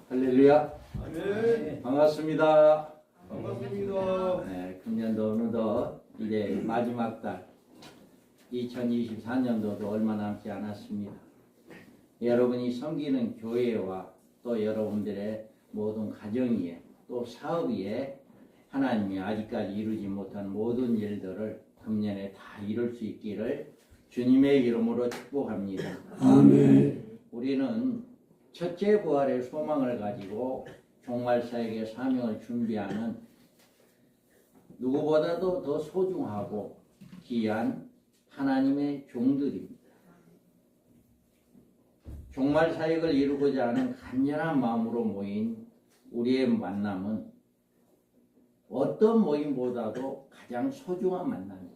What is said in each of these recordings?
할렐루야. 아멘. 반갑습니다. 반갑습니다. 네, 금년도 어느덧 이제 마지막 달 2024년도도 얼마 남지 않았습니다. 여러분이 섬기는 교회와 또 여러분들의 모든 가정 위에 또 사업 위에 하나님이 아직까지 이루지 못한 모든 일들을 금년에 다 이룰 수 있기를 주님의 이름으로 축복합니다. 아멘. 우리는 첫째 부활의 소망을 가지고 종말사역의 사명을 준비하는 누구보다도 더 소중하고 귀한 하나님의 종들입니다. 종말사역을 이루고자 하는 간절한 마음으로 모인 우리의 만남은 어떤 모임보다도 가장 소중한 만남이다.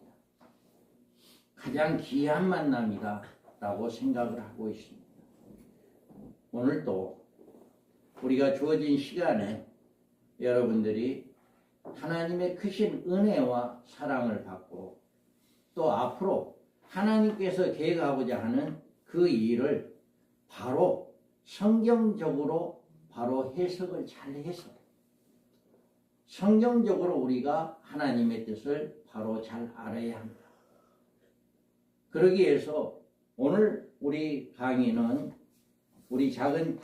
가장 귀한 만남이다 라고 생각을 하고 있습니다. 오늘도 우리가 주어진 시간에 여러분들이 하나님의 크신 은혜와 사랑을 받고 또 앞으로 하나님께서 계획하고자 하는 그 일을 바로 성경적으로 바로 해석을 잘 해서 성경적으로 우리가 하나님의 뜻을 바로 잘 알아야 합니다. 그러기 위해서 오늘 우리 강의는 우리 작은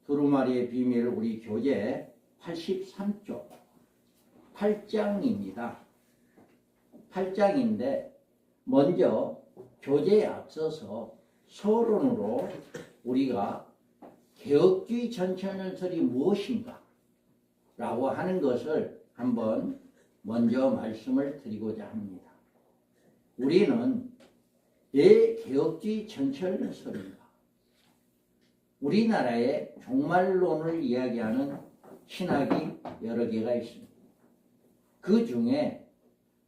두루마리의 비밀 우리 교재 83쪽 8장입니다. 8장인데 먼저 교재에 앞서서 서론으로 우리가 개혁주의 전천연설이 무엇인가 라고 하는 것을 한번 먼저 말씀을 드리고자 합니다. 우리는 왜 개혁주의 전천연설인가? 우리나라의 종말론을 이야기하는 신학이 여러 개가 있습니다. 그 중에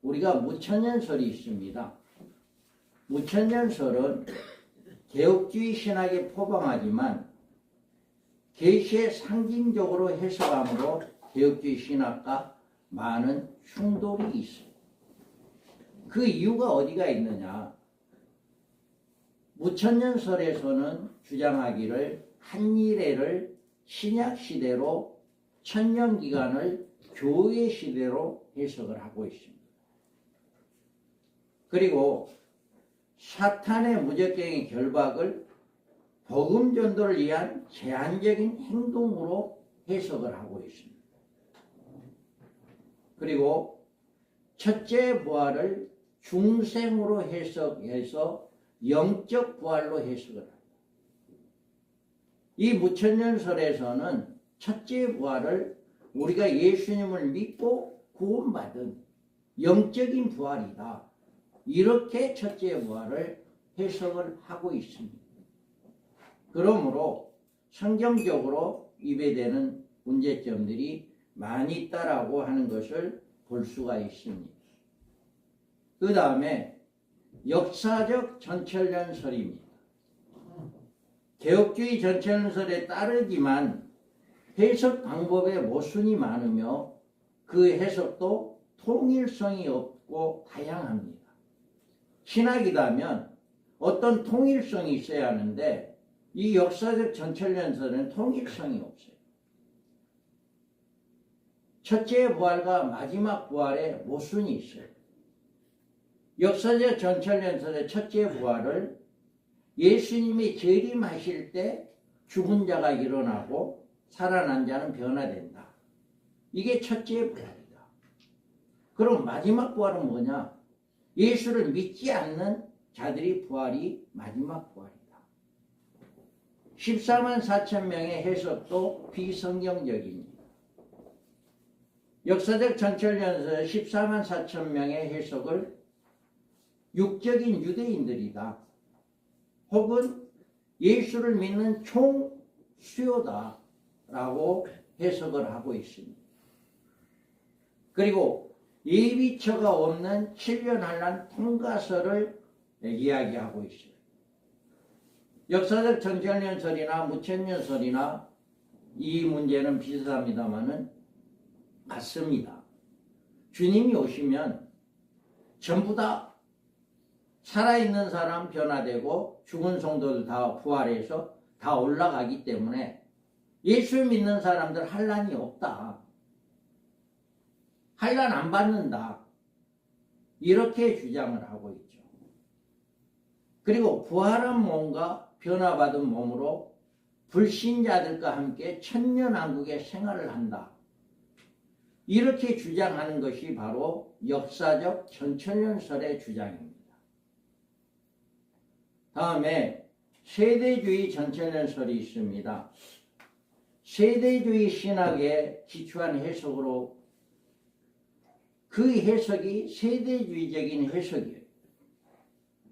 우리가 무천년설이 있습니다. 무천년설은 개혁주의 신학에 포방하지만 계시의 상징적으로 해석함으로 개혁주의 신학과 많은 충돌이 있습니다. 그 이유가 어디가 있느냐? 무천년설에서는 주장하기를 한일애를 신약시대로 천년기간을 교회시대로 해석을 하고 있습니다. 그리고 사탄의 무적경의 결박을 복음전도를 위한 제한적인 행동으로 해석을 하고 있습니다. 그리고 첫째 부활을 중생으로 해석해서 영적 부활로 해석을 합니다. 이 무천년설에서는 첫째 부활을 우리가 예수님을 믿고 구원받은 영적인 부활이다. 이렇게 첫째 부활을 해석을 하고 있습니다. 그러므로 성경적으로 입에대는 문제점들이 많이 있다라고 하는 것을 볼 수가 있습니다. 그 다음에 역사적 전천년설입니다. 개혁주의 전천년설에 따르지만 해석 방법에 모순이 많으며 그 해석도 통일성이 없고 다양합니다. 신학이라면 어떤 통일성이 있어야 하는데 이 역사적 전천년설은 통일성이 없어요. 첫째 부활과 마지막 부활에 모순이 있어요. 역사적 전천년설의 첫째 부활을 예수님이 재림하실 때 죽은 자가 일어나고 살아난 자는 변화된다. 이게 첫째 부활이다. 그럼 마지막 부활은 뭐냐? 예수를 믿지 않는 자들이 부활이 마지막 부활이다. 14만 4천 명의 해석도 비성경적입니다. 역사적 전천년설 14만 4천 명의 해석을 육적인 유대인들이다. 혹은 예수를 믿는 총수요다 라고 해석을 하고 있습니다. 그리고 예비처가 없는 7년 한란 통과설을 이야기하고 있어요. 역사적 전천년설이나 무천년설이나 이 문제는 비슷합니다만은 같습니다. 주님이 오시면 전부 다 살아있는 사람 변화되고 죽은 성도들 다 부활해서 다 올라가기 때문에 예수 믿는 사람들 환난이 없다. 환난 안 받는다. 이렇게 주장을 하고 있죠. 그리고 부활한 몸과 변화받은 몸으로 불신자들과 함께 천년왕국의 생활을 한다. 이렇게 주장하는 것이 바로 역사적 전천년설의 주장입니다. 다음에 세대주의 전천년설이 있습니다. 세대주의 신학에 기초한 해석으로 그 해석이 세대주의적인 해석이에요.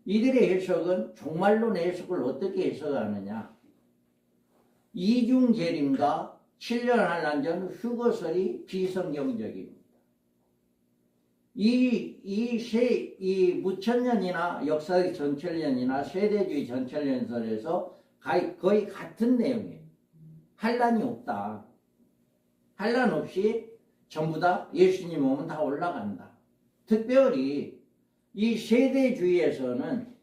이들의 해석은 종말론 해석을 어떻게 해석하느냐. 이중재림과 7년 환난 전 휴거설이 비성경적입니다. 이 무천년이나 역사의 전천년이나 세대주의 전천년설에서 거의 같은 내용이에요. 환난이 없다. 환난 없이 전부 다 예수님 몸은 다 올라간다. 특별히 이 세대주의에서는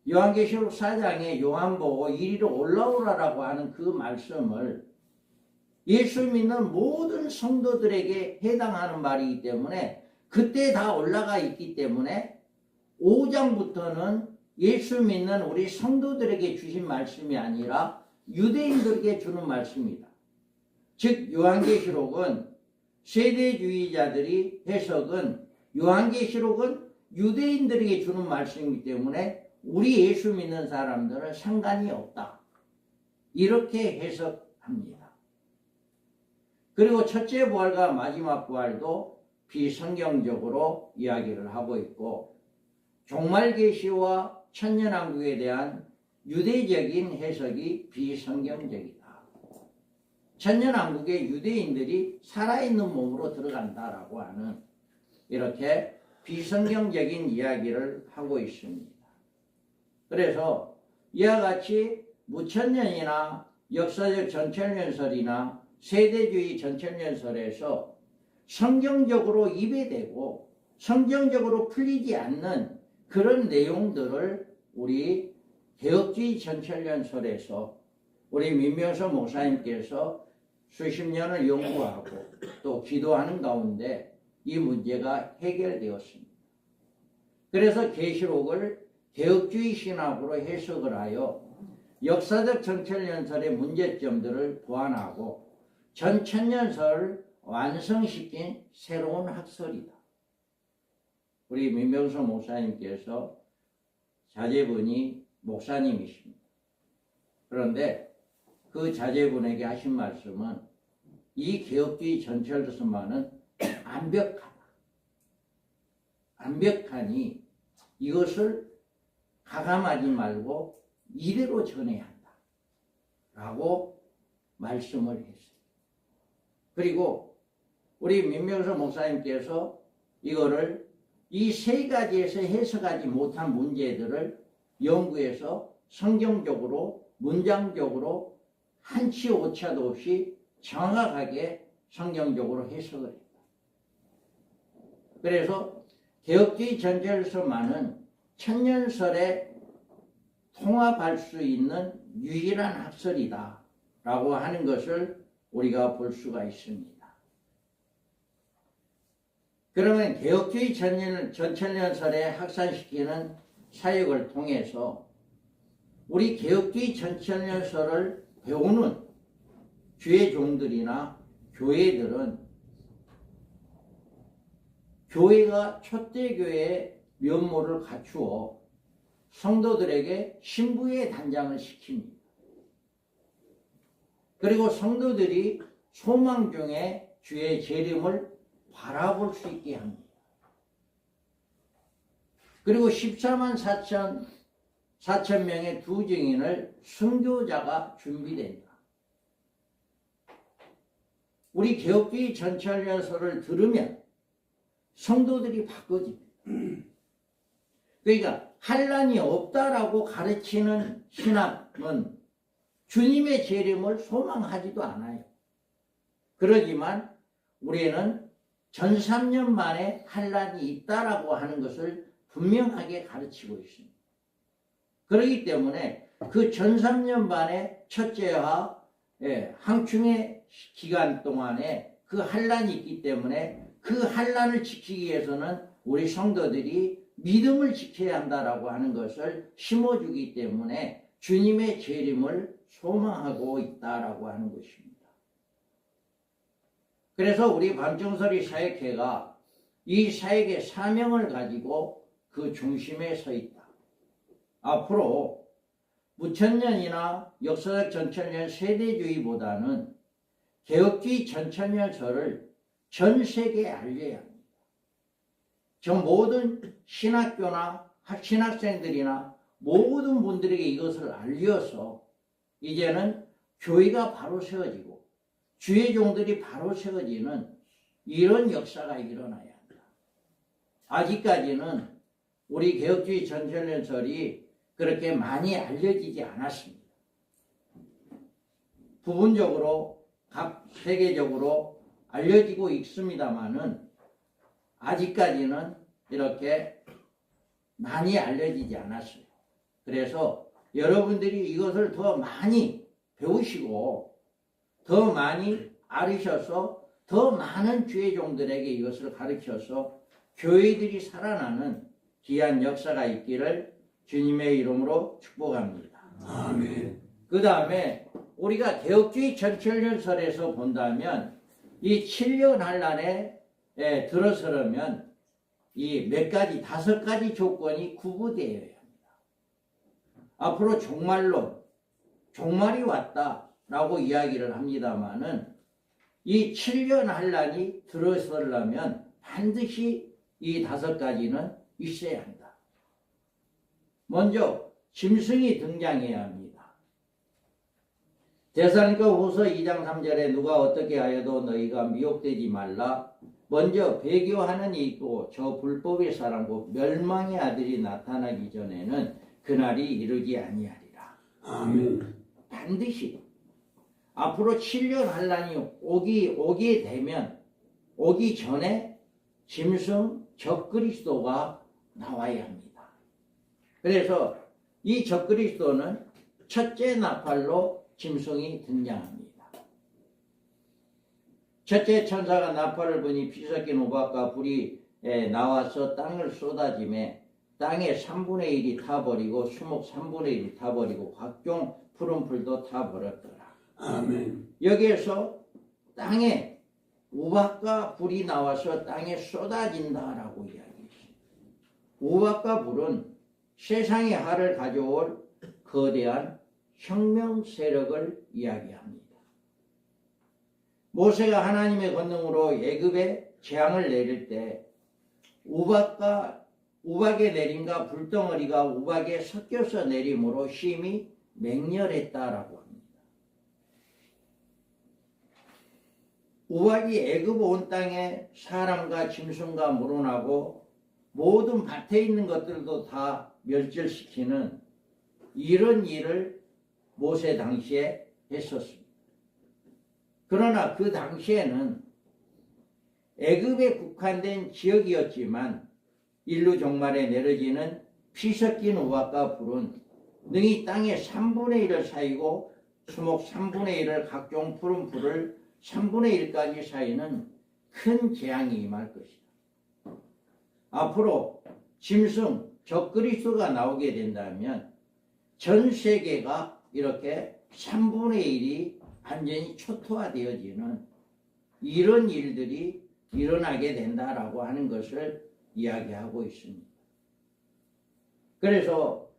요한계시록 4장에 요한 보고 이리로 올라오라라고 하는 그 말씀을 예수 믿는 모든 성도들에게 해당하는 말이기 때문에 그때 다 올라가 있기 때문에 5장부터는 예수 믿는 우리 성도들에게 주신 말씀이 아니라 유대인들에게 주는 말씀이다. 즉 요한계시록은 세대주의자들이 해석은 요한계시록은 유대인들에게 주는 말씀이기 때문에 우리 예수 믿는 사람들은 상관이 없다. 이렇게 해석합니다. 그리고 첫째 부활과 마지막 부활도 비성경적으로 이야기를 하고 있고 종말계시와 천년왕국에 대한 유대적인 해석이 비성경적이다. 천년왕국에 유대인들이 살아있는 몸으로 들어간다라고 하는 이렇게 비성경적인 이야기를 하고 있습니다. 그래서 이와 같이 무천년이나 역사적 전천년설이나 세대주의 전천년설에서 성경적으로 입에 대고 성경적으로 풀리지 않는 그런 내용들을 우리 개혁주의 전천년설에서 우리 민명서 목사님께서 수십 년을 연구하고 또 기도하는 가운데 이 문제가 해결되었습니다. 그래서 계시록을 개혁주의 신학으로 해석을 하여 역사적 전천년설의 문제점들을 보완하고 전천년설을 완성시킨 새로운 학설이다. 우리 민명서 목사님께서 자제분이 목사님이십니다. 그런데 그 자제분에게 하신 말씀은 이 개혁주의 전천년설만은 완벽하니 이것을 가감하지 말고 이대로 전해야 한다 라고 말씀을 했어요. 그리고 우리 민명서 목사님께서 이거를 이 세 가지에서 해석하지 못한 문제들을 연구해서 성경적으로 문장적으로 한치 오차도 없이 정확하게 성경적으로 해석을 했다. 그래서 개혁주의 전천년설만은 천년설에 통합할 수 있는 유일한 학설이다 라고 하는 것을 우리가 볼 수가 있습니다. 그러면 개혁주의 전천년설에 확산시키는 사역을 통해서 우리 개혁주의 전천년설을 배우는 주의 종들이나 교회들은 교회가 초대교회의 면모를 갖추어 성도들에게 신부의 단장을 시킵니다. 그리고 성도들이 소망 중에 주의 재림을 바라볼 수 있게 합니다. 그리고 14만 4천 명의 두 증인을 순교자가 준비된다. 우리 개혁주의 전천년설을 들으면 성도들이 바꿔집니다. 그러니까 환난이 없다라고 가르치는 신학은 주님의 재림을 소망하지도 않아요. 그러지만 우리는 전삼년 만에 환난이 있다라고 하는 것을 분명하게 가르치고 있습니다. 그렇기 때문에 그 전삼년 만에 첫째와 항충의 기간 동안에 그 환란이 있기 때문에 그 환란을 지키기 위해서는 우리 성도들이 믿음을 지켜야 한다라고 하는 것을 심어주기 때문에 주님의 재림을 소망하고 있다라고 하는 것입니다. 그래서 우리 밤정설이 사역회가 이 사역의 사명을 가지고 그 중심에 서 있다. 앞으로 무천년이나 역사적 전천년 세대주의보다는 개혁주의 전천년설을 전 세계에 알려야 합니다. 저 모든 신학교나 신학생들이나 모든 분들에게 이것을 알려서 이제는 교회가 바로 세워지고 주의 종들이 바로 세워지는 이런 역사가 일어나야 한다. 아직까지는 우리 개혁주의 전천년설이 그렇게 많이 알려지지 않았습니다. 부분적으로 각 세계적으로 알려지고 있습니다만은 아직까지는 이렇게 많이 알려지지 않았어요. 그래서 여러분들이 이것을 더 많이 배우시고 더 많이 알으셔서 더 많은 주의 종들에게 이것을 가르쳐서 교회들이 살아나는 귀한 역사가 있기를 주님의 이름으로 축복합니다. 아멘. 그 다음에 우리가 개혁주의 전천년설에서 본다면 이 7년 환란에 들어서려면 이 몇 가지, 5가지 조건이 구부되어야 합니다. 앞으로 종말론, 종말이 왔다라고 이야기를 합니다만은 이 7년 환란이 들어서려면 반드시 이 5가지는 있어야 한다. 먼저 짐승이 등장해야 합니다. 데살로니가 후서 2장 3절에 누가 어떻게 하여도 너희가 미혹되지 말라. 먼저 배교하는 이 있고 저 불법의 사람과 멸망의 아들이 나타나기 전에는 그날이 이르지 아니하리라. 아멘. 반드시 앞으로 7년 환란이 오게 되면 오기 전에 짐승 적그리스도가 나와야 합니다. 그래서 이 적그리스도는 첫째 나팔로 짐승이 등장합니다. 첫째 천사가 나팔을 부니 피 섞인 우박과 불이 나와서 땅을 쏟아짐에 땅의 3분의 1이 타버리고 수목 3분의 1이 타버리고 각종 푸른 풀도 타버렸더라. 아멘. 여기에서 땅에 우박과 불이 나와서 땅에 쏟아진다라고 이야기했습니다. 우박과 불은 세상의 화를 가져올 거대한 혁명 세력을 이야기합니다. 모세가 하나님의 권능으로 애굽에 재앙을 내릴 때 우박의 내림과 불덩어리가 우박에 섞여서 내림으로 심히 맹렬했다라고 합니다. 우박이 애굽 온 땅에 사람과 짐승과 물어나고 모든 밭에 있는 것들도 다 멸절시키는 이런 일을 모세 당시에 했었습니다. 그러나 그 당시에는 애굽에 국한된 지역이었지만 인류 종말에 내려지는 피 섞인 우박과 불은 능히 땅의 3분의 1을 사이고 수목 3분의 1을 각종 푸른 풀을 3분의 1까지 사이는 큰 재앙이 임할 것이다. 앞으로 짐승 적그리스도가 나오게 된다면 전 세계가 이렇게 3분의 1이 완전히 초토화되어지는 이런 일들이 일어나게 된다라고 하는 것을 이야기하고 있습니다. 그래서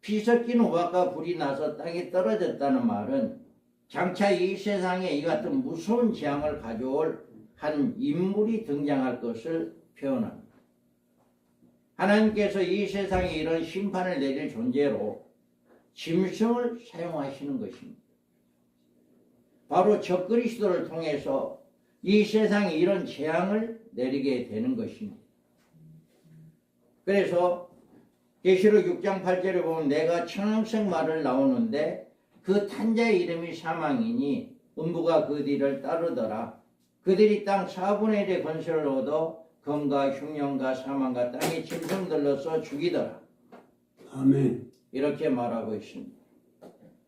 피 섞인 우박과 불이 나서 땅에 떨어졌다는 말은 장차 이 세상에 이 같은 무서운 재앙을 가져올 한 인물이 등장할 것을 표현합니다. 하나님께서 이 세상에 이런 심판을 내릴 존재로 짐승을 사용하시는 것입니다. 바로 적그리스도를 통해서 이 세상에 이런 재앙을 내리게 되는 것입니다. 그래서 계시록 6장 8절에 보면 내가 천황색 말을 나오는데 그 탄자의 이름이 사망이니 음부가 그 뒤를 따르더라. 그들이 땅 4분의 1의 권세를 얻어 검과 흉년과 사망과 땅의 짐승들로서 죽이더라. 아멘. 이렇게 말하고 있습니다.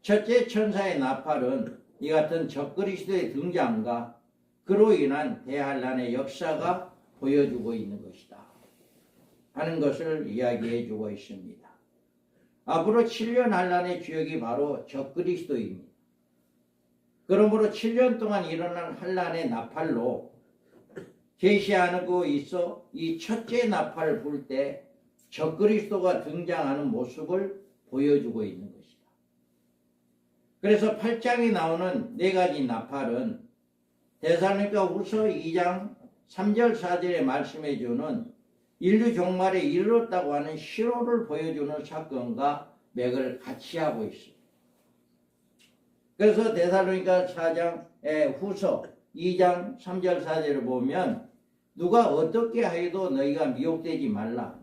첫째 천사의 나팔은 이 같은 적그리스도의 등장과 그로 인한 대환란의 역사가 보여주고 있는 것이다 하는 것을 이야기해 주고 있습니다. 앞으로 7년 환란의 주역이 바로 적그리스도입니다. 그러므로 7년 동안 일어난 환란의 나팔로 계시하고 있어 이 첫째 나팔을 불 때 적그리스도가 등장하는 모습을 보여주고 있는 것이다. 그래서 8장에 나오는 네 가지 나팔은 데살로니가 후서 2장 3절 4절에 말씀해 주는 인류 종말에 이르렀다고 하는 실호를 보여주는 사건과 맥을 같이 하고 있습니다. 그래서 데살로니가 4장의 후서 2장 3절 4절을 보면 누가 어떻게 하여도 너희가 미혹되지 말라.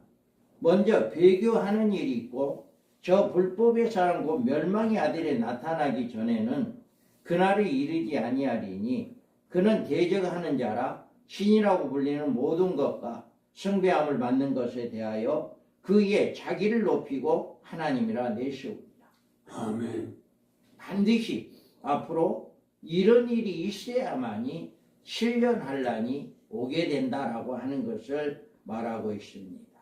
먼저 배교하는 일이 있고 저 불법의 사람 곧 멸망의 아들이 나타나기 전에는 그날이 이르지 아니하리니 그는 대적하는 자라 신이라고 불리는 모든 것과 숭배함을 받는 것에 대하여 그의 자기를 높이고 하나님이라 내세웁니다. 아멘. 반드시 앞으로 이런 일이 있어야만이 7년 환란이 오게 된다라고 하는 것을 말하고 있습니다.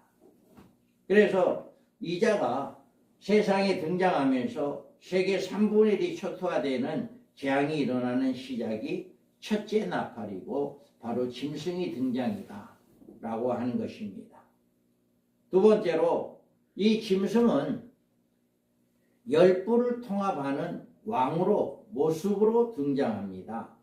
그래서 이자가 세상에 등장하면서 세계 3분의 1이 초토화되는 재앙이 일어나는 시작이 첫째 나팔이고 바로 짐승이 등장이다 라고 하는 것입니다. 두 번째로 이 짐승은 열불을 통합하는 왕으로 모습으로 등장합니다.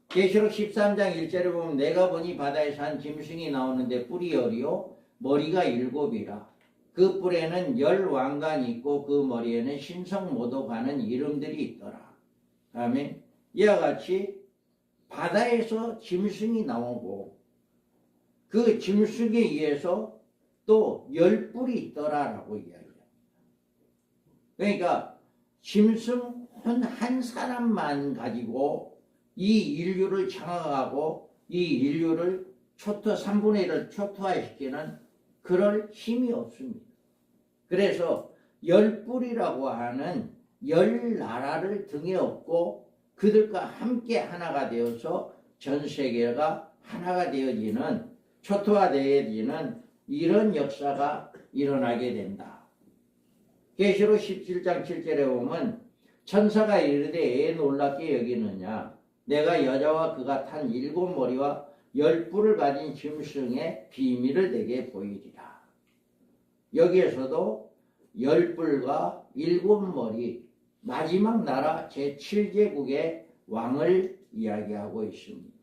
계시록 13장 1절에 보면 내가 보니 바다에서 한 짐승이 나오는데 뿔이 열이요 머리가 7이라 그 뿔에는 10왕관이 있고 그 머리에는 신성모독하는 이름들이 있더라. 아멘. 이와 같이 바다에서 짐승이 나오고 그 짐승에 의해서 또 10뿔이 있더라라고 이야기합니다. 그러니까 짐승 한 사람만 가지고 이 인류를 장악하고 이 인류를 3분의 1을 초토화시키는 그럴 힘이 없습니다. 그래서 10뿔이라고 하는 10나라를 등에 업고 그들과 함께 하나가 되어서 전 세계가 하나가 되어지는 초토화되어지는 이런 역사가 일어나게 된다. 계시록 17장 7절에 보면 천사가 이르되 애 놀랍게 여기느냐 내가 여자와 그가 탄 7머리와 10뿔을 가진 짐승의 비밀을 내게 보이리라. 여기에서도 10뿔과 7머리 마지막 나라 제7제국의 왕을 이야기하고 있습니다.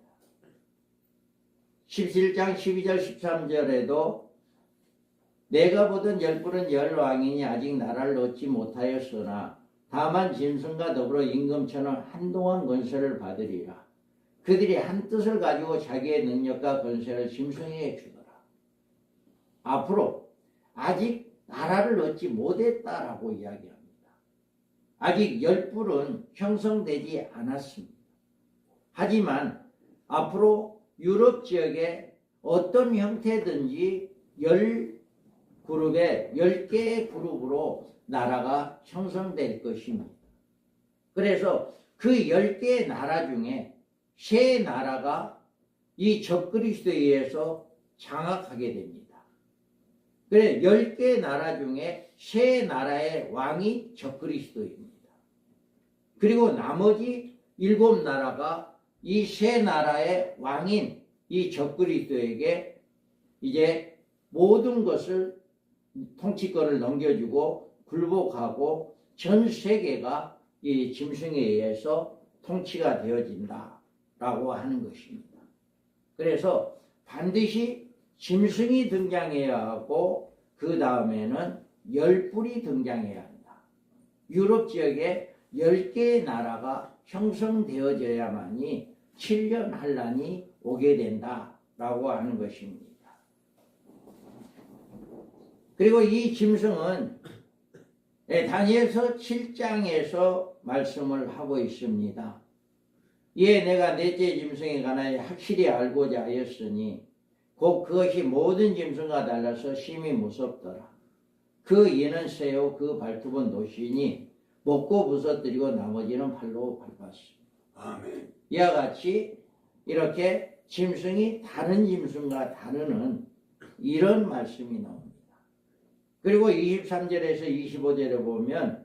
17장 12절 13절에도 내가 보던 10뿔은 10왕이니 아직 나라를 얻지 못하였으나 다만 짐승과 더불어 임금처럼 한동안 권세를 받으리라. 그들이 한 뜻을 가지고 자기의 능력과 권세를 짐승에게 주더라. 앞으로 아직 나라를 얻지 못했다라고 이야기합니다. 아직 10뿔은 형성되지 않았습니다. 하지만 앞으로 유럽 지역에 어떤 형태든지 10개의 그룹으로 나라가 형성될 것입니다. 그래서 그 10개의 나라 중에 3나라가 이 적그리스도에 의해서 장악하게 됩니다. 그래 10개의 나라 중에 3나라의 왕이 적그리스도입니다. 그리고 나머지 7나라가 이 3나라의 왕인 이 적그리스도에게 이제 모든 것을 통치권을 넘겨주고 굴복하고 전 세계가 이 짐승에 의해서 통치가 되어진다라고 하는 것입니다. 그래서 반드시 짐승이 등장해야 하고 그 다음에는 10뿔이 등장해야 한다. 유럽 지역에 10개의 나라가 형성되어져야만이 7년 환란이 오게 된다라고 하는 것입니다. 그리고 이 짐승은 다니엘서 7장에서 말씀을 하고 있습니다. 이에 내가 넷째 짐승에 관하여 확실히 알고자 하였으니 곧 그것이 모든 짐승과 달라서 심히 무섭더라. 그 이는 새요 그 발톱은 노시니 먹고 부서뜨리고 나머지는 팔로 밟았습니다. 아멘. 이와 같이 이렇게 짐승이 다른 짐승과 다르는 이런 말씀이 나옵니다. 그리고 23절에서 25절에 보면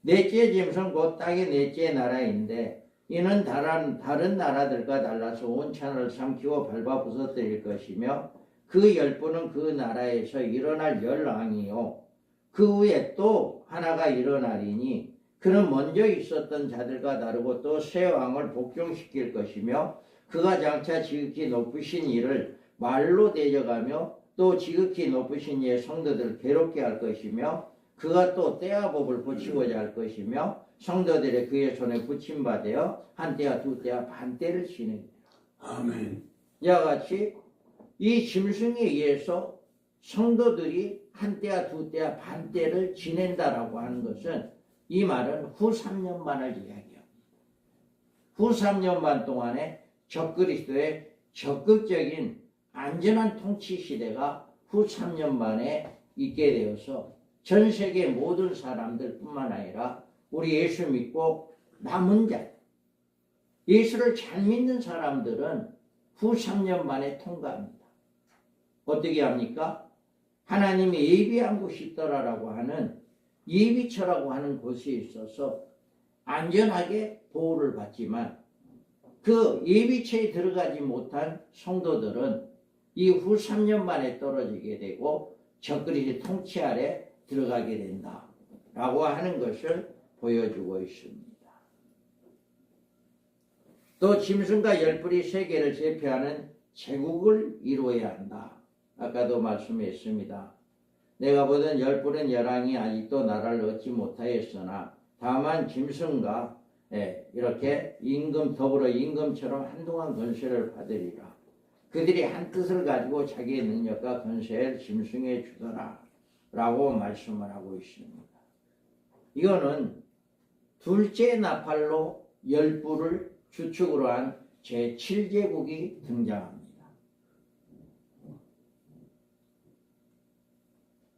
넷째 짐승 곧 땅의 넷째 나라인데 이는 다른 나라들과 달라서 온 천을 삼키고 밟아 부서뜨릴 것이며 그 열부는 그 나라에서 일어날 열왕이요 그 후에 또 하나가 일어나리니 그는 먼저 있었던 자들과 다르고 또 새 왕을 복종시킬 것이며 그가 장차 지극히 높으신 이를 말로 대적하며 또 지극히 높으신 이의 성도들을 괴롭게 할 것이며 그가 또 때와 법을 고치고자 할 것이며 성도들의 그의 손에 붙임받아 한 때와 두 때와 반 때를 지내리라. 아멘. 이와 같이 이 짐승에 의해서 성도들이 한 때와 두 때와 반 때를 지낸다라고 하는 것은 이 말은 후 3년 반을 이야기합니다. 후 3년 반 동안에 적그리스도의 적극적인 안전한 통치 시대가 후 3년 반에 있게 되어서 전 세계 모든 사람들 뿐만 아니라 우리 예수 믿고 남은 자, 예수를 잘 믿는 사람들은 후 3년 만에 통과합니다. 어떻게 합니까? 하나님이 예비한 곳이 있더라라고 하는 예비처라고 하는 곳에 있어서 안전하게 보호를 받지만 그 예비처에 들어가지 못한 성도들은 이 후 3년 만에 떨어지게 되고 적그리스도의 통치 아래 들어가게 된다라고 하는 것을 보여주고 있습니다. 또 짐승과 열뿔이 세계를 제패하는 제국을 이루어야 한다. 아까도 말씀했습니다. 내가 보던 열뿔은 열왕이 아직도 나라를 얻지 못하였으나 다만 짐승과 이렇게 더불어 임금처럼 한동안 권세를 받으리라. 그들이 한 뜻을 가지고 자기의 능력과 권세를 짐승에 주더라 라고 말씀을 하고 있습니다. 이거는 둘째 나팔로 열뿔을 주축으로 한 제7제국이 등장합니다.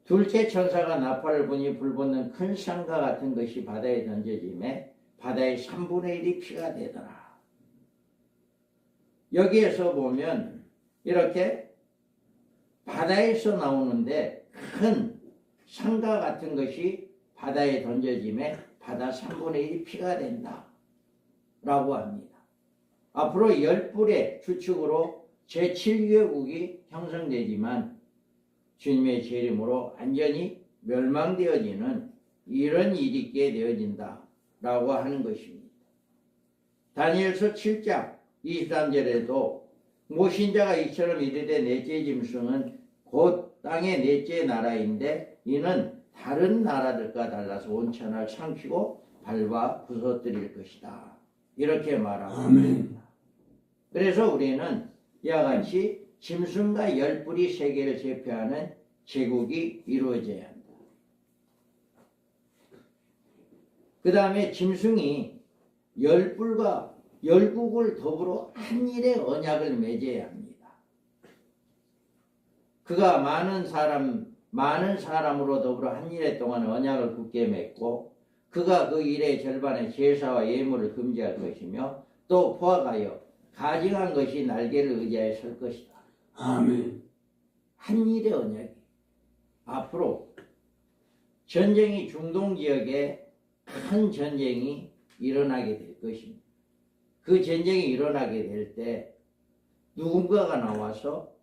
둘째 천사가 나팔을 부니 불붙는 큰 산과 같은 것이 바다에 던져짐에 바다의 3분의 1이 피가 되더라. 여기에서 보면 이렇게 바다에서 나오는데 큰 산과 같은 것이 바다에 던져짐에 바다 3분의 1이 피가 된다 라고 합니다. 앞으로 10불의 주축으로 제7개국이 형성되지만 주님의 재림으로 완전히 멸망되어지는 이런 일이 있게 되어진다 라고 하는 것입니다. 다니엘서 7장 23절에도 모신자가 이처럼 이르되 넷째 짐승은 곧 땅의 넷째 나라인데 이는 다른 나라들과 달라서 온 천하를 삼키고 밟아 부서뜨릴 것이다. 이렇게 말하고 있습니다. 그래서 우리는 이와 같이 짐승과 열뿔이 세계를 제패하는 제국이 이루어져야 한다. 그 다음에 짐승이 열뿔과 열국을 더불어 한 일의 언약을 맺어야 합니다. 그가 많은 사람으로 더불어 한 일에 동안 언약을 굳게 맺고 그가 그 일의 절반의 제사와 예물을 금지할 것이며 또 포악하여 가증한 것이 날개를 의지하여 설 것이다. 아멘. 한 일의 언약이 앞으로 전쟁이 중동 지역에 큰 전쟁이 일어나게 될 것입니다. 그 전쟁이 일어나게 될 때 누군가가 나와서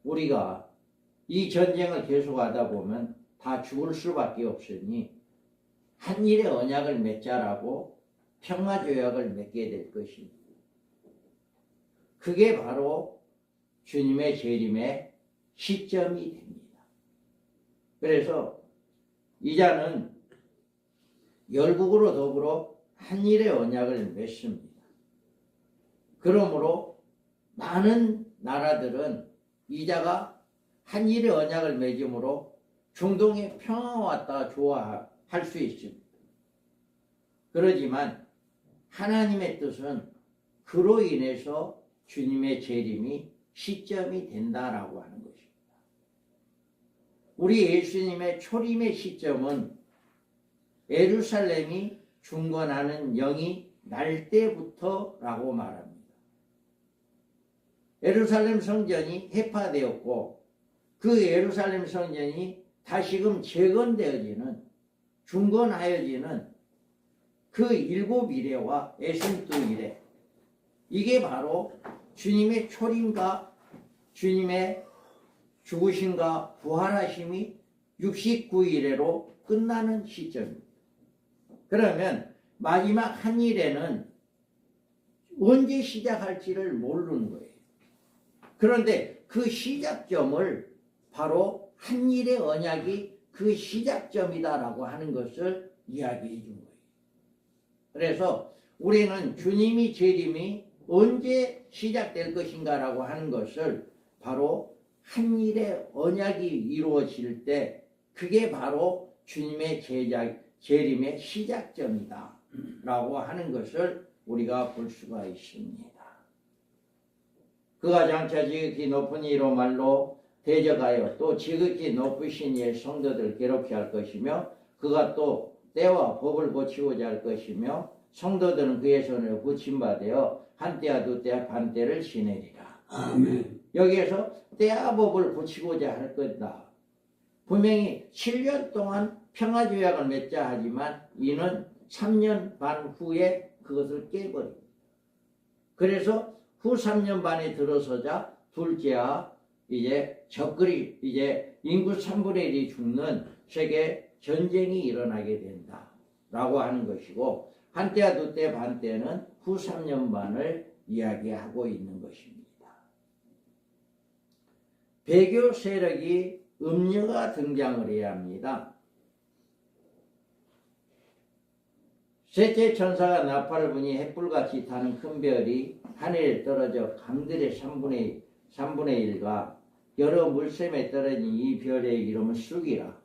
우리가 이 전쟁을 계속하다 보면 다 죽을 수밖에 없으니 한 일의 언약을 맺자라고 평화조약을 맺게 될 것입니다. 그게 바로 주님의 재림의 시점이 됩니다. 그래서 이자는 열국으로 더불어 한 일의 언약을 맺습니다. 그러므로 많은 나라들은 이자가 한 일의 언약을 맺음으로 중동에 평화가 왔다 좋아할 수 있습니다. 그러지만 하나님의 뜻은 그로 인해서 주님의 재림이 시점이 된다라고 하는 것입니다. 우리 예수님의 초림의 시점은 예루살렘이 중건하는 영이 날 때부터라고 말합니다. 예루살렘 성전이 해파되었고 그 예루살렘 성전이 다시금 재건되어지는 중건하여지는 그 7 이래와 애순두 이래, 이게 바로 주님의 초림과 주님의 죽으심과 부활하심이 69일에로 끝나는 시점입니다. 그러면 마지막 한 일에는 언제 시작할지를 모르는 거예요. 그런데 그 시작점을 바로 한 일의 언약이 그 시작점이다라고 하는 것을 이야기해 준 거예요. 그래서 우리는 주님이 재림이 언제 시작될 것인가라고 하는 것을 바로 한 일의 언약이 이루어질 때 그게 바로 주님의 재림의 시작점이다 라고 하는 것을 우리가 볼 수가 있습니다. 그가 장차 지극히 높은 이로 말로 대적하여 또 지극히 높으신 이의 성도들을 괴롭게 할 것이며 그가 또 때와 법을 고치고자 할 것이며 성도들은 그의 손을 붙임받아 한때와 두때와 반때를 지내리라. 아멘. 여기에서 때와 법을 고치고자 할 것이다. 분명히 7년 동안 평화조약을 맺자 하지만 이는 3년 반 후에 그것을 깨버립니다. 그래서 후 3년 반에 들어서자 둘째와 이제 적그리 이제 인구 3분의 1이 죽는 세계 전쟁이 일어나게 된다 라고 하는 것이고, 한때와 두때 반때는 후 3년 반을 이야기하고 있는 것입니다. 배교 세력이 음녀가 등장을 해야 합니다. 셋째 천사가 나팔을 부니 햇불같이 타는 큰 별이 하늘에 떨어져 강들의 3분의 1과 여러 물샘에 떨어진 이 별의 이름은 쑥이라.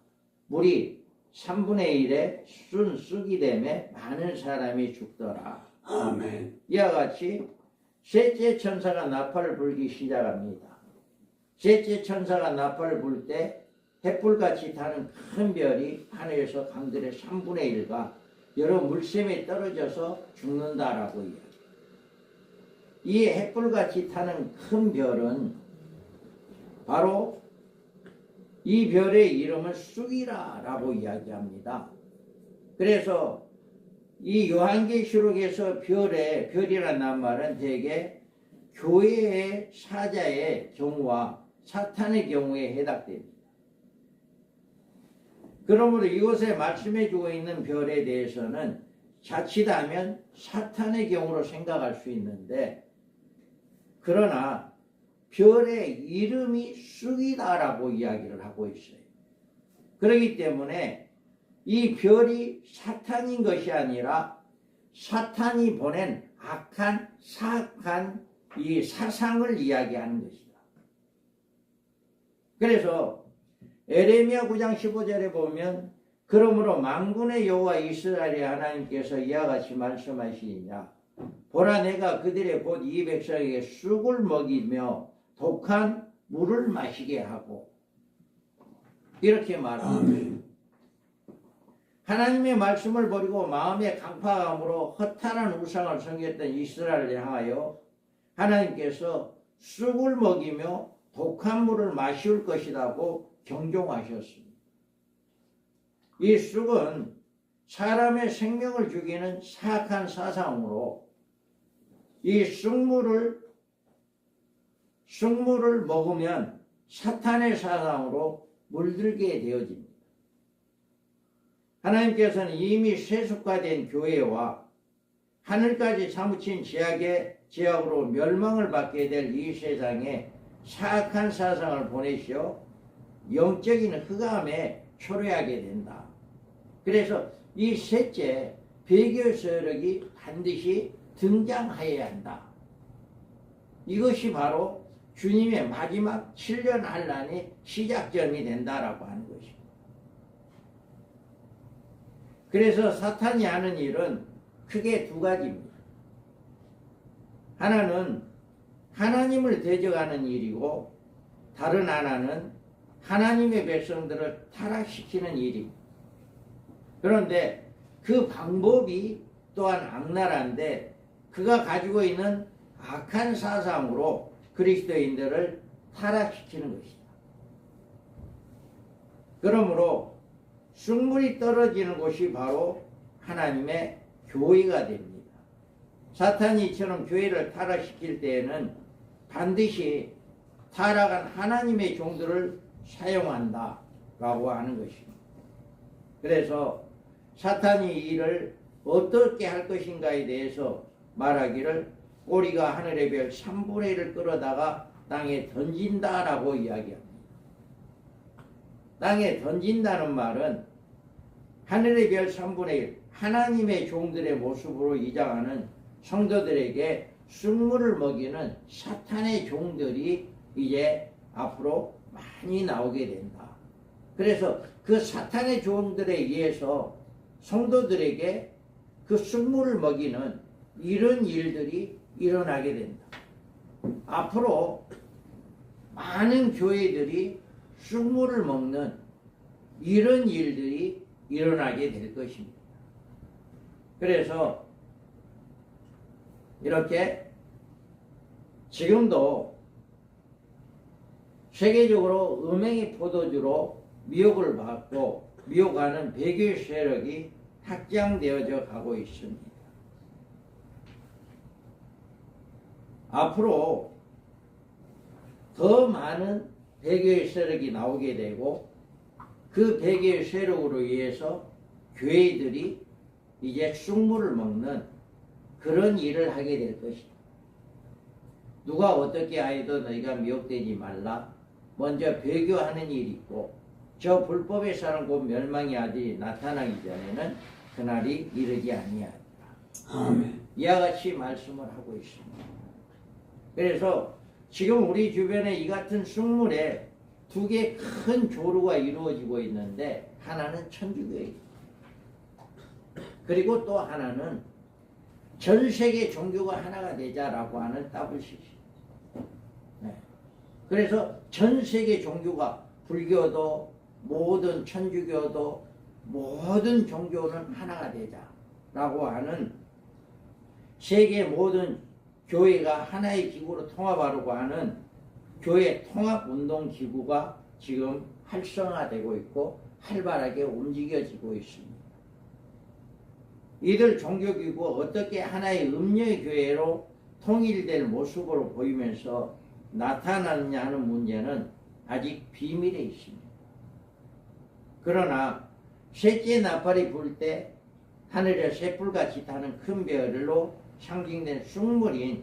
물이 3분의 1에 순 쑥이 되매 많은 사람이 죽더라. 아멘. 이와 같이 셋째 천사가 나팔을 불기 시작합니다. 셋째 천사가 나팔을 불 때 햇불같이 타는 큰 별이 하늘에서 강들의 3분의 1과 여러 물샘에 떨어져서 죽는다라고 이야기해요. 이 햇불같이 타는 큰 별은 바로 이 별의 이름을 쑥이라라고 이야기합니다. 그래서 이 요한계시록에서 별이라는 말은 대개 교회의 사자의 경우와 사탄의 경우에 해당됩니다. 그러므로 이곳에 말씀해주고 있는 별에 대해서는 자칫하면 사탄의 경우로 생각할 수 있는데, 그러나 별의 이름이 쑥이다라고 이야기를 하고 있어요. 그렇기 때문에 이 별이 사탄인 것이 아니라 사탄이 보낸 악한 사악한 이 사상을 이야기하는 것이다. 그래서 에레미야 9장 15절에 보면 그러므로 만군의 여호와 이스라엘의 하나님께서 이와 같이 말씀하시니라. 보라, 내가 그들의 곧 이 백성에게 쑥을 먹이며 독한 물을 마시게 하고, 이렇게 말합니다. 하나님의 말씀을 버리고 마음의 강팍함으로 허탄한 우상을 섬겼던 이스라엘을 향하여 하나님께서 쑥을 먹이며 독한 물을 마실 것이라고 경종하셨습니다. 이 쑥은 사람의 생명을 죽이는 사악한 사상으로 이 쑥물을 먹으면 사탄의 사상으로 물들게 되어집니다. 하나님께서는 이미 세속화된 교회와 하늘까지 사무친 제약으로 멸망을 받게 될 이 세상에 사악한 사상을 보내시어 영적인 흑암에 초래하게 된다. 그래서 이 셋째 배교 세력이 반드시 등장해야 한다. 이것이 바로 주님의 마지막 7년 환란의 시작점이 된다라고 하는 것입니다. 그래서 사탄이 하는 일은 크게 두 가지입니다. 하나는 하나님을 대적하는 일이고, 다른 하나는 하나님의 백성들을 타락시키는 일입니다. 그런데 그 방법이 또한 악랄한데 그가 가지고 있는 악한 사상으로 그리스도인들을 타락시키는 것이다. 그러므로 쑥물이 떨어지는 곳이 바로 하나님의 교회가 됩니다. 사탄이 이처럼 교회를 타락시킬 때에는 반드시 타락한 하나님의 종들을 사용한다라고 하는 것입니다. 그래서 사탄이 이를 어떻게 할 것인가에 대해서 말하기를 꼬리가 하늘의 별 3분의 1을 끌어다가 땅에 던진다라고 이야기합니다. 땅에 던진다는 말은 하늘의 별 3분의 1, 하나님의 종들의 모습으로 이장하는 성도들에게 쑥물을 먹이는 사탄의 종들이 이제 앞으로 많이 나오게 된다. 그래서 그 사탄의 종들에 의해서 성도들에게 그 쑥물을 먹이는 이런 일들이 일어나게 된다. 앞으로 많은 교회들이 쑥물을 먹는 이런 일들이 일어나게 될 것입니다. 그래서 이렇게 지금도 세계적으로 음행의 포도주로 미혹을 받고 미혹하는 배교의 세력이 확장되어져 가고 있습니다. 앞으로 더 많은 배교의 세력이 나오게 되고 그 배교의 세력으로 인해서 교회들이 이제 쑥물을 먹는 그런 일을 하게 될 것이다. 누가 어떻게 하여도 너희가 미혹되지 말라. 먼저 배교하는 일이 있고 저 불법의 사람 곧 멸망의 아들이 나타나기 전에는 그날이 이르지 아니하리라. 아멘. 이와 같이 말씀을 하고 있습니다. 그래서 지금 우리 주변에 이 같은 쑥물에 두 개 큰 조류가 이루어지고 있는데 하나는 천주교입니다. 그리고 또 하나는 전 세계 종교가 하나가 되자라고 하는 WCC. 네. 그래서 전 세계 종교가 불교도 모든 천주교도 모든 종교는 하나가 되자라고 하는 세계 모든 교회가 하나의 기구로 통합하려고 하는 교회 통합운동기구가 지금 활성화되고 있고 활발하게 움직여지고 있습니다. 이들 종교기구가 어떻게 하나의 음녀의 교회로 통일될 모습으로 보이면서 나타나느냐 하는 문제는 아직 비밀에 있습니다. 그러나 셋째 나팔이 불 때 하늘에 셋불같이 타는 큰 별로 상징된 쑥물인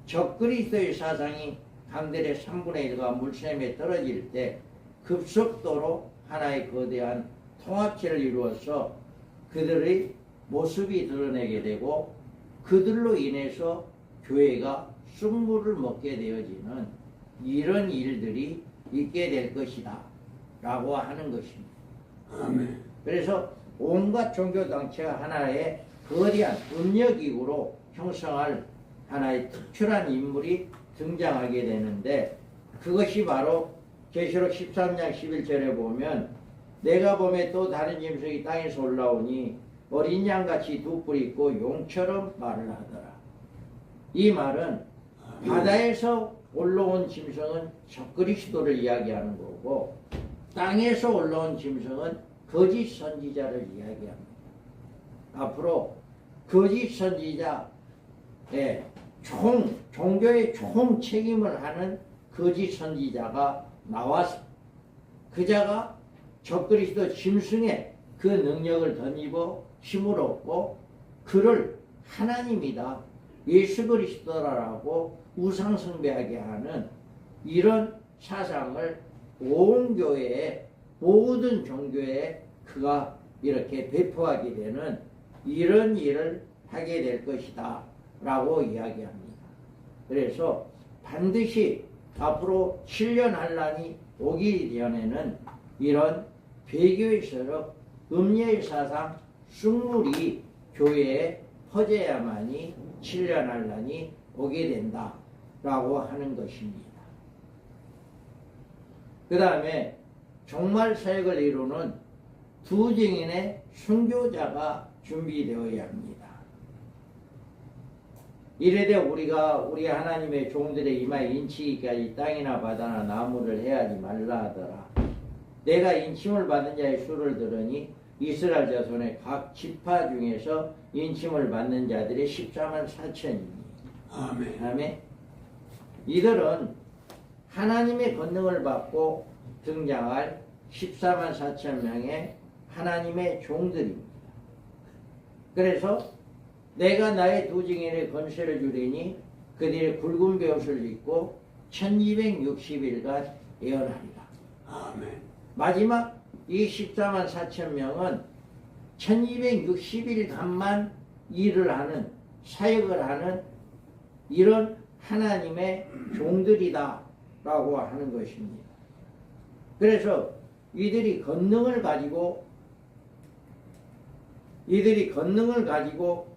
적그리스도의 사상이 강들의 3분의 1과 물샘에 떨어질 때 급속도로 하나의 거대한 통합체를 이루어서 그들의 모습이 드러내게 되고 그들로 인해서 교회가 쑥물을 먹게 되어지는 이런 일들이 있게 될 것이다 라고 하는 것입니다. 아멘. 그래서 온갖 종교단체가 하나의 거대한 음력기구로 형성할 하나의 특출한 인물이 등장하게 되는데 그것이 바로 계시록 13장 11절에 보면 내가 보매 또 다른 짐승이 땅에서 올라오니 어린 양같이 두 뿔이 있고 용처럼 말을 하더라. 이 말은 바다에서 올라온 짐승은 적그리스도를 이야기하는 거고 땅에서 올라온 짐승은 거짓 선지자를 이야기합니다. 앞으로 거짓 선지자 종교의 총 책임을 하는 거짓 선지자가 나와서 그자가 적그리스도 짐승의 그 능력을 덧입어 힘을 얻고 그를 하나님이다 예수 그리스도라고 우상숭배하게 하는 이런 사상을 온 교회에 모든 종교에 그가 이렇게 배포하게 되는 이런 일을 하게 될 것이다 라고 이야기합니다. 그래서 반드시 앞으로 7년 환란이 오기 전에는 이런 배교의 세력, 음녀의 사상, 쑥물이 교회에 퍼져야만이 7년 환란이 오게 된다 라고 하는 것입니다. 그 다음에 종말 사역을 이루는 두 증인의 순교자가 준비되어야 합니다. 이래되 우리가 우리 하나님의 종들의 이마에 인치기까지 땅이나 바다나 나무를 해하지 말라 하더라. 내가 인침을 받은 자의 수를 들으니 이스라엘 자손의 각 지파 중에서 인침을 받는 자들이 14만 4천이니. 아멘. 아멘. 이들은 하나님의 권능을 받고 등장할 14만 4천 명의 하나님의 종들입니다. 그래서 내가 나의 두 증인의 권세를 주리니 그들의 굵은 베옷을 입고 1260일간 예언하리라. 아멘. 마지막 이 14만 4천 명은 1260일간만 일을 하는, 사역을 하는 이런 하나님의 종들이다 라고 하는 것입니다. 그래서 이들이 권능을 가지고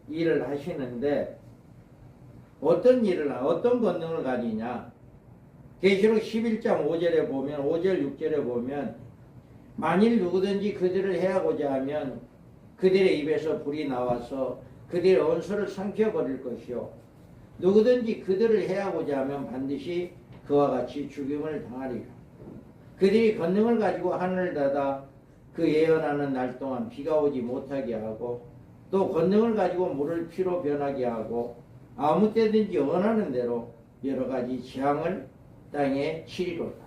일을 하시는데 어떤 권능을 가지냐? 계시록 11장 5절에 보면 5절 6절에 보면 만일 누구든지 그들을 해하고자 하면 그들의 입에서 불이 나와서 그들의 원수를 삼켜버릴 것이요 누구든지 그들을 해하고자 하면 반드시 그와 같이 죽임을 당하리라. 그들이 권능을 가지고 하늘을 닫아 그 예언하는 날 동안 비가 오지 못하게 하고 또 권능을 가지고 물을 피로 변하게 하고 아무 때든지 원하는 대로 여러 가지 재앙을 땅에 치리로다.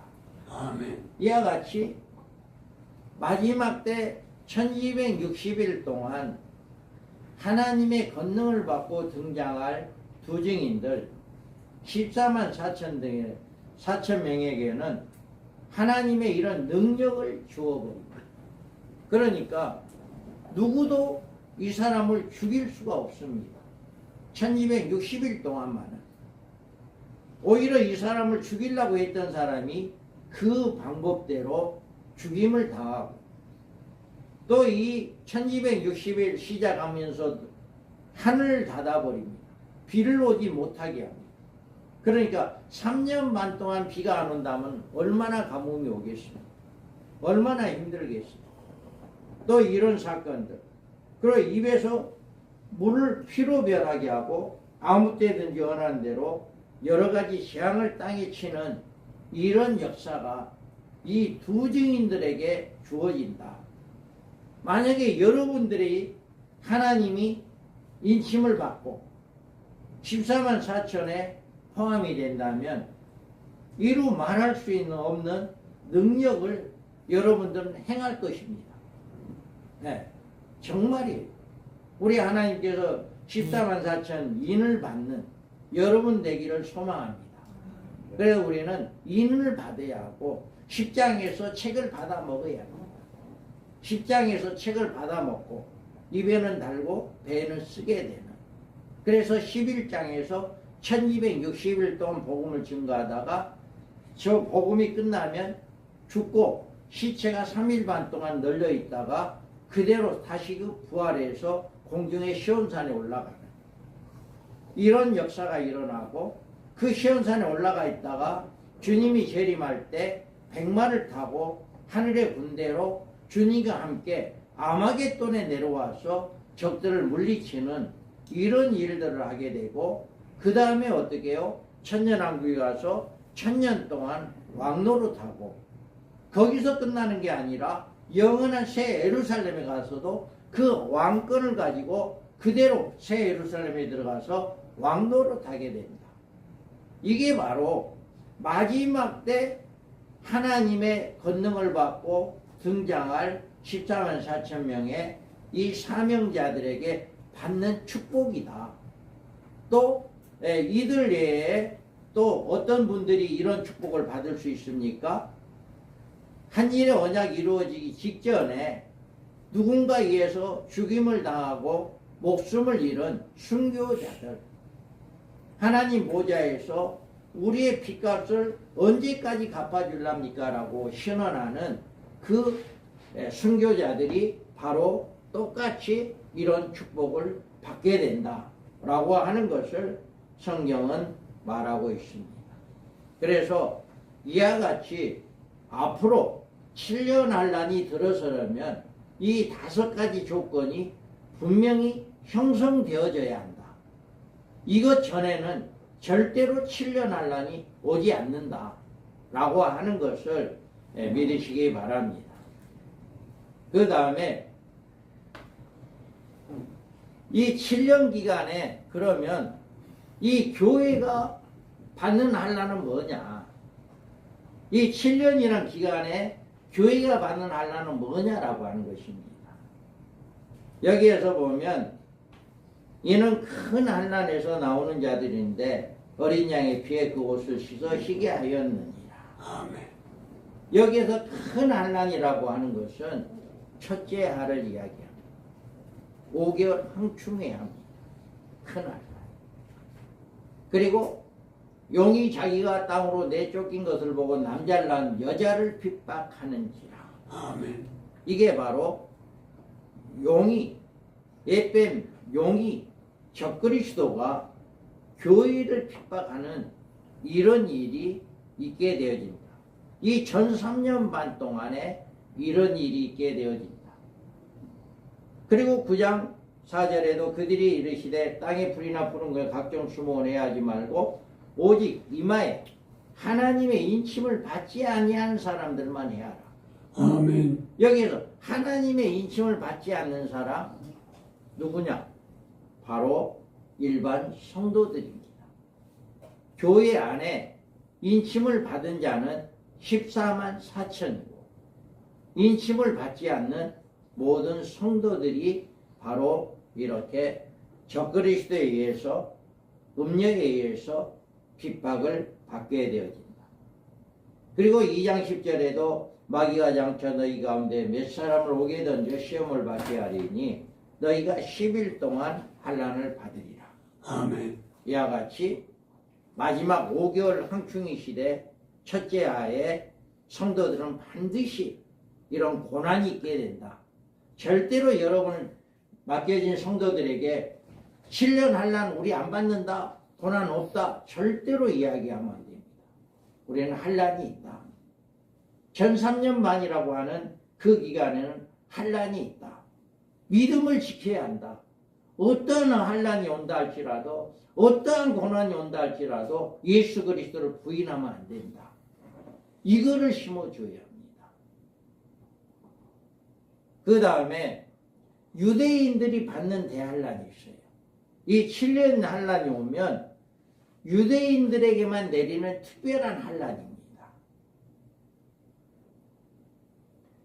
아멘. 이와 같이 마지막 때 1260일 동안 하나님의 권능을 받고 등장할 두 증인들 14만 4천 명에게는 하나님의 이런 능력을 주어버립니다. 그러니까 누구도 이 사람을 죽일 수가 없습니다. 1260일 동안만은. 오히려 이 사람을 죽이려고 했던 사람이 그 방법대로 죽임을 당하고 또 이 1260일 시작하면서 하늘을 닫아버립니다. 비를 오지 못하게 합니다. 그러니까 3년 반 동안 비가 안 온다면 얼마나 가뭄이 오겠습니까? 얼마나 힘들겠습니까? 또 이런 사건들. 그리고 입에서 물을 피로 변하게 하고 아무 때든지 원하는 대로 여러 가지 재앙을 땅에 치는 이런 역사가 이 두 증인들에게 주어진다. 만약에 여러분들이 하나님이 인침을 받고 14만 4천에 포함이 된다면 이루 말할 수 없는 능력을 여러분들은 행할 것입니다. 네, 정말이에요. 우리 하나님께서 14만 4천 인을 받는 여러분 되기를 소망합니다. 그래서 우리는 인을 받아야 하고 10장에서 책을 받아 먹어야 합니다. 10장에서 책을 받아 먹고 입에는 달고 배에는 쓰게 되는. 그래서 11장에서 1260일 동안 복음을 증거하다가 저 복음이 끝나면 죽고 시체가 3일 반 동안 널려 있다가 그대로 다시 그 부활해서 공중의 시온산에 올라가는 이런 역사가 일어나고 그 시온산에 올라가 있다가 주님이 재림할 때 백마를 타고 하늘의 군대로 주님과 함께 아마겟돈에 내려와서 적들을 물리치는 이런 일들을 하게 되고 그 다음에 어떻게 해요? 천년왕국에 가서 1000년 동안 왕노릇하고 거기서 끝나는 게 아니라 영원한 새 예루살렘에 가서도 그 왕권을 가지고 그대로 새 예루살렘에 들어가서 왕노릇하게 됩니다. 이게 바로 마지막 때 하나님의 권능을 받고 등장할 14만 4천 명의 이 사명자들에게 받는 축복이다. 또 이들 외에 또 어떤 분들이 이런 축복을 받을 수 있습니까? 한일의 언약이 이루어지기 직전에 누군가에 의해서 죽임을 당하고 목숨을 잃은 순교자들, 하나님 보좌에서 우리의 핏값을 언제까지 갚아줄랍니까? 라고 신원하는 그 순교자들이 바로 똑같이 이런 축복을 받게 된다 라고 하는 것을 성경은 말하고 있습니다. 그래서 이와 같이 앞으로 7년 환란이 들어서려면 이 5가지 조건이 분명히 형성되어져야 한다. 이것 전에는 절대로 7년 환란이 오지 않는다 라고 하는 것을 믿으시기 바랍니다. 그 다음에 이 7년 기간에 그러면 이 교회가 받는 환란은 뭐냐? 이 7년이라는 기간에 교회가 받는 환란은 뭐냐라고 하는 것입니다. 여기에서 보면 이는 큰 환란에서 나오는 자들인데 어린 양의 피에 그 옷을 씻어 희게 하였느니라. 아멘. 여기에서 큰 환란이라고 하는 것은 첫째 하를 이야기합니다. 5개월 황충해야 합니다. 큰 환란. 그리고 용이 자기가 땅으로 내쫓긴 것을 보고 남자를 낳은 여자를 핍박하는지라. 아멘. 이게 바로 용이 옛뱀 용이 적그리스도가 교회를 핍박하는 이런 일이 있게 되어진다. 이 전 3년 반 동안에 이런 일이 있게 되어진다. 그리고 9장 4절에도 그들이 이르시되 땅에 불이나 푸른 것에 각종 수목을 해하지 말고 오직 이마에 하나님의 인침을 받지 아니한 사람들만 해하라. 아멘. 여기에서 하나님의 인침을 받지 않는 사람 누구냐? 바로 일반 성도들입니다. 교회 안에 인침을 받은 자는 14만 4천이고 인침을 받지 않는 모든 성도들이 바로 이렇게 적그리스도에 의해서 음력에 의해서 핍박을 받게 되어진다. 그리고 2장 10절에도 마귀가 장쳐 너희 가운데 몇 사람을 오게 던져 시험을 받게 하리니 너희가 10일 동안 환난을 받으리라. 아멘. 이와 같이 마지막 5개월 황충이 시대 첫째 하에 성도들은 반드시 이런 고난이 있게 된다. 절대로 여러분 맡겨진 성도들에게 7년 환난 우리 안 받는다, 고난 없다 절대로 이야기하면 안 됩니다. 우리는 환난이 있다. 전 3년 반이라고 하는 그 기간에는 환난이 있다. 믿음을 지켜야 한다. 어떠한 환난이 온다 할지라도 어떠한 고난이 온다 할지라도 예수 그리스도를 부인하면 안 된다. 이거를 심어줘야 합니다. 그 다음에 유대인들이 받는 대환란이 있어요. 이 7년 환란이 오면 유대인들에게만 내리는 특별한 환란입니다.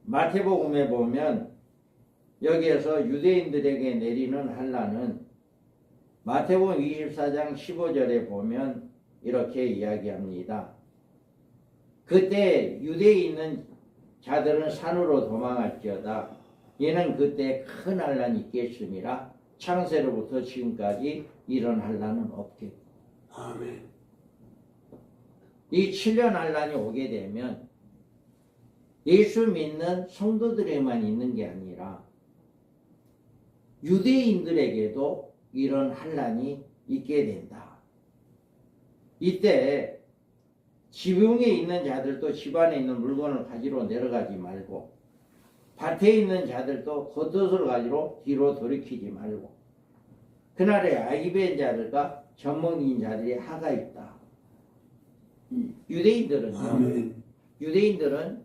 마태복음에 보면 여기에서 유대인들에게 내리는 환란은 마태복음 24장 15절에 보면 이렇게 이야기합니다. 그때 유대에 있는 자들은 산으로 도망할지어다. 이는 그때 큰 환란이 있겠음이라. 창세로부터 지금까지 이런 환란은 없겠고. 아멘. 이 7년 환란이 오게 되면 예수 믿는 성도들에만 있는 게 아니라 유대인들에게도 이런 환란이 있게 된다. 이때 지붕에 있는 자들도 집안에 있는 물건을 가지러 내려가지 말고 밭에 있는 자들도 겉옷을 가지러 뒤로 돌이키지 말고 그날에 아기벤 자들과 젖먹인 자들이 하가 있다. 유대인들은요. 유대인들은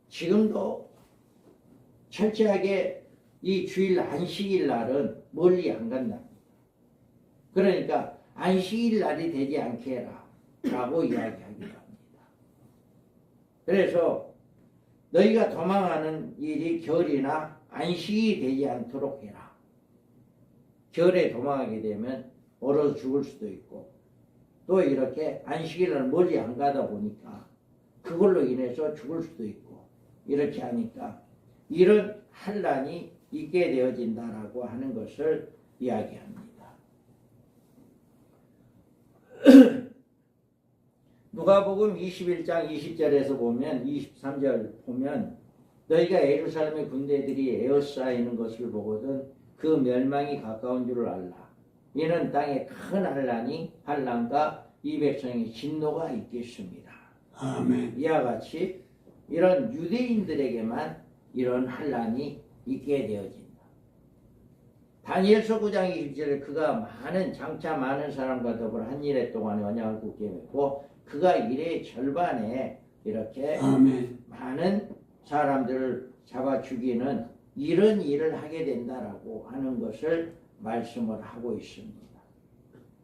지금도 철저하게 이 주일 안식일 날은 멀리 안 간다. 그러니까 안식일 날이 되지 않게 해라 라고 이야기하기도 합니다. 그래서 너희가 도망하는 일이 겨울이나 안식이 되지 않도록 해라. 겨울에 도망하게 되면 얼어 죽을 수도 있고 또 이렇게 안식일날 멀리 안 가다 보니까 그걸로 인해서 죽을 수도 있고 이렇게 하니까 이런 환란이 있게 되어진다라고 하는 것을 이야기합니다. 누가복음 21장 20절에서 보면 23절 보면 너희가 예루살렘의 군대들이 에워싸이는 것을 보거든 그 멸망이 가까운 줄을 알라. 이는 땅에 큰 환란과 이 백성의 진노가 있겠습니다. 아멘. 이와 같이 이런 유대인들에게만 이런 환란이 있게 되어진다. 다니엘서 9장 20절에 그가 장차 많은 사람과 더불어 한 일해 동안에 언약을 굳게 맺고 그가 일의 절반에 이렇게 아멘. 많은 사람들을 잡아 죽이는 이런 일을 하게 된다라고 하는 것을 말씀을 하고 있습니다.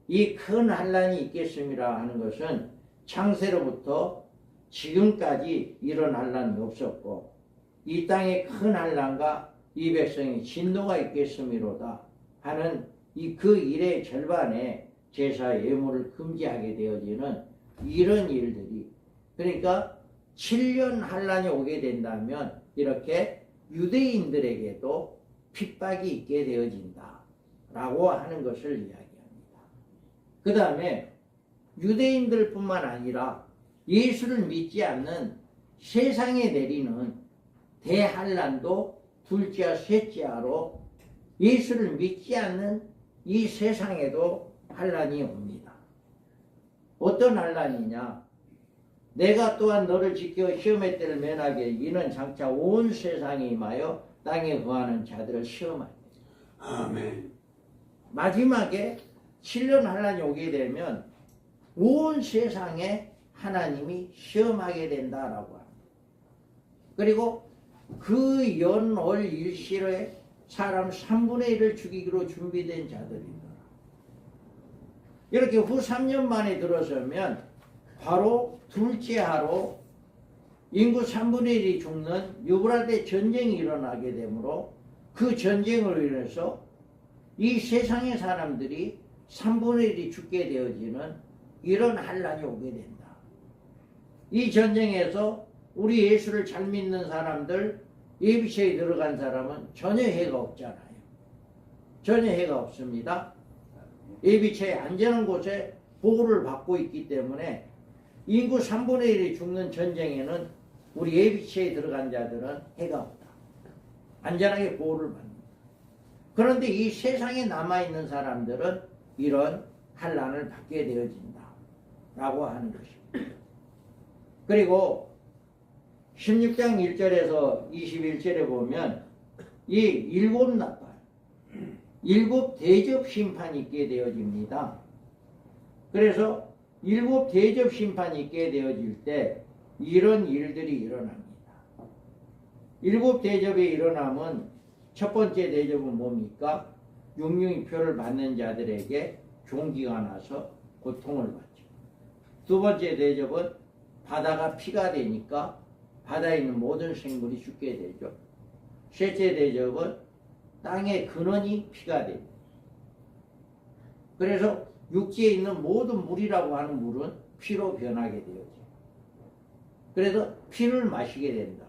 이 큰 환란이 있겠음이라 하는 것은 창세로부터 지금까지 이런 환란이 없었고 이 땅에 큰 환란과 이 백성의 진노가 있겠음이로다 하는 그 일의 절반에 제사 예물을 금지하게 되어지는 이런 일들이, 그러니까 7년 환란이 오게 된다면 이렇게 유대인들에게도 핍박이 있게 되어진다라고 하는 것을 이야기합니다. 그 다음에 유대인들뿐만 아니라 예수를 믿지 않는 세상에 내리는 대환란도 둘째와 셋째로 예수를 믿지 않는 이 세상에도 환란이 옵니다. 어떤 환란이냐? 내가 또한 너를 지켜 시험의 때를 면하게 이는 장차 온 세상에 임하여 땅에 거하는 자들을 시험하게. 아멘. 마지막에 7년 환란이 오게 되면 온 세상에 하나님이 시험하게 된다라고 합니다. 그리고 그 연월 일시에 사람 3분의 1을 죽이기로 준비된 자들이다. 이렇게 후 3년 만에 들어서면 바로 둘째 하로 인구 3분의 1이 죽는 유브라데 전쟁이 일어나게 되므로 그 전쟁으로 인해서 이 세상의 사람들이 3분의 1이 죽게 되어지는 이런 환란이 오게 된다. 이 전쟁에서 우리 예수를 잘 믿는 사람들, 예비체에 들어간 사람은 전혀 해가 없잖아요. 전혀 해가 없습니다. 예비체에 안전한 곳에 보호를 받고 있기 때문에 인구 3분의 1이 죽는 전쟁에는 우리 예비체에 들어간 자들은 해가 없다. 안전하게 보호를 받는다. 그런데 이 세상에 남아있는 사람들은 이런 환란을 받게 되어진다 라고 하는 것입니다. 그리고 16장 1절에서 21절에 보면 이 일곱 대접 심판이 있게 되어집니다. 그래서 일곱 대접 심판이 있게 되어질 때 이런 일들이 일어납니다. 일곱 대접의 일어남은 첫 번째 대접은 뭡니까? 육류의 표를 받는 자들에게 종기가 나서 고통을 받죠. 두 번째 대접은 바다가 피가 되니까 바다에 있는 모든 생물이 죽게 되죠. 셋째 대접은 땅의 근원이 피가 됩니다. 그래서 육지에 있는 모든 물이라고 하는 물은 피로 변하게 되어져. 그래서 피를 마시게 된다.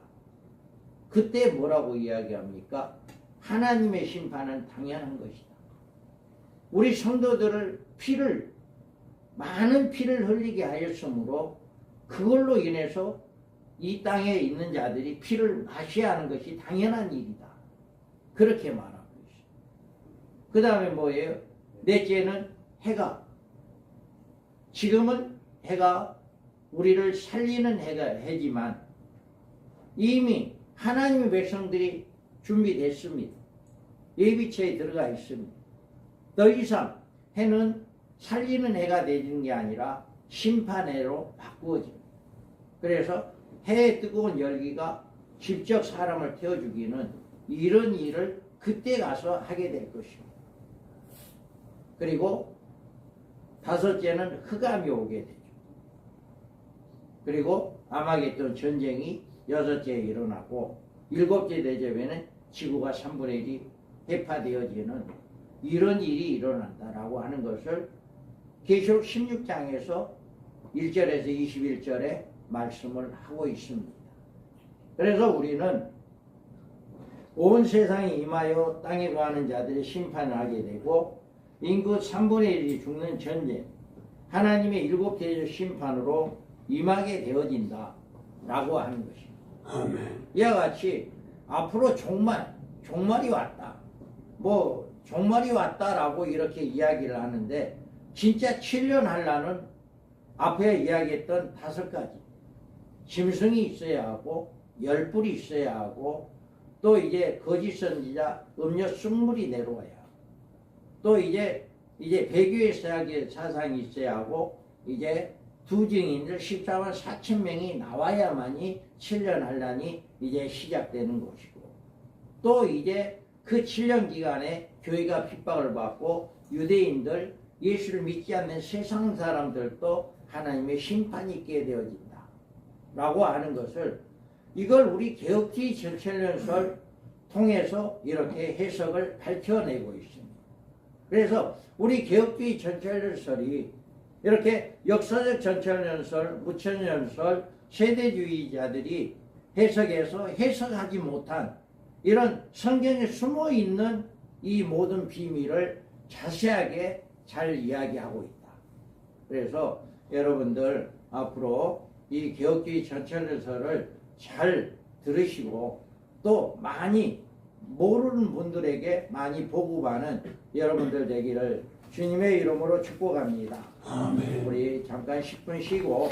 그때 뭐라고 이야기합니까? 하나님의 심판은 당연한 것이다. 우리 성도들을 많은 피를 흘리게 하였으므로 그걸로 인해서 이 땅에 있는 자들이 피를 마셔야 하는 것이 당연한 일이다. 그렇게 말하고 있어요. 그 다음에 뭐예요? 넷째는 해가. 지금은 해가 우리를 살리는 해지만 이미 하나님의 백성들이 준비됐습니다. 예비체에 들어가 있습니다. 더 이상 해는 살리는 해가 되는 게 아니라 심판해로 바꾸어집니다. 그래서 해의 뜨거운 열기가 직접 사람을 태워 죽이는 이런 일을 그때 가서 하게 될 것입니다. 그리고 다섯째는 흑암이 오게 되죠. 그리고 아마겟돈 전쟁이 여섯째에 일어나고 일곱째 대접에는 지구가 3분의 1이 해파되어지는 이런 일이 일어난다라고 하는 것을 계시록 16장에서 1절에서 21절에 말씀을 하고 있습니다. 그래서 우리는 온 세상에 임하여 땅에 거하는 자들이 심판을 하게 되고 인구 3분의 1이 죽는 전쟁, 하나님의 일곱 대접 심판으로 임하게 되어진다 라고 하는 것입니다. 아멘. 이와 같이 앞으로 종말이 왔다. 종말이 왔다라고 이렇게 이야기를 하는데 진짜 7년 환란은 앞에 이야기했던 5가지. 짐승이 있어야 하고 열불이 있어야 하고 또 이제 거짓 선지자 음료 쑥물이 내려와야 하고 또 이제 배교의 사상이 있어야 하고 이제 두 증인들 14만 4천 명이 나와야만이 7년 환란이 이제 시작되는 것이고 또 이제 그 7년 기간에 교회가 핍박을 받고 유대인들 예수를 믿지 않는 세상 사람들도 하나님의 심판이 있게 되어진다 라고 하는 것을 이걸 우리 개혁주의 전철연설 통해서 이렇게 해석을 밝혀내고 있습니다. 그래서 우리 개혁주의 전철연설이 이렇게 역사적 전철연설, 무천연설, 세대주의자들이 해석해서 해석하지 못한 이런 성경에 숨어있는 이 모든 비밀을 자세하게 잘 이야기하고 있다. 그래서 여러분들 앞으로 이 개혁주의 전철연설을 잘 들으시고 또 많이 모르는 분들에게 많이 보고하는 여러분들 되기를 주님의 이름으로 축복합니다. 아멘. 우리 잠깐 10분 쉬고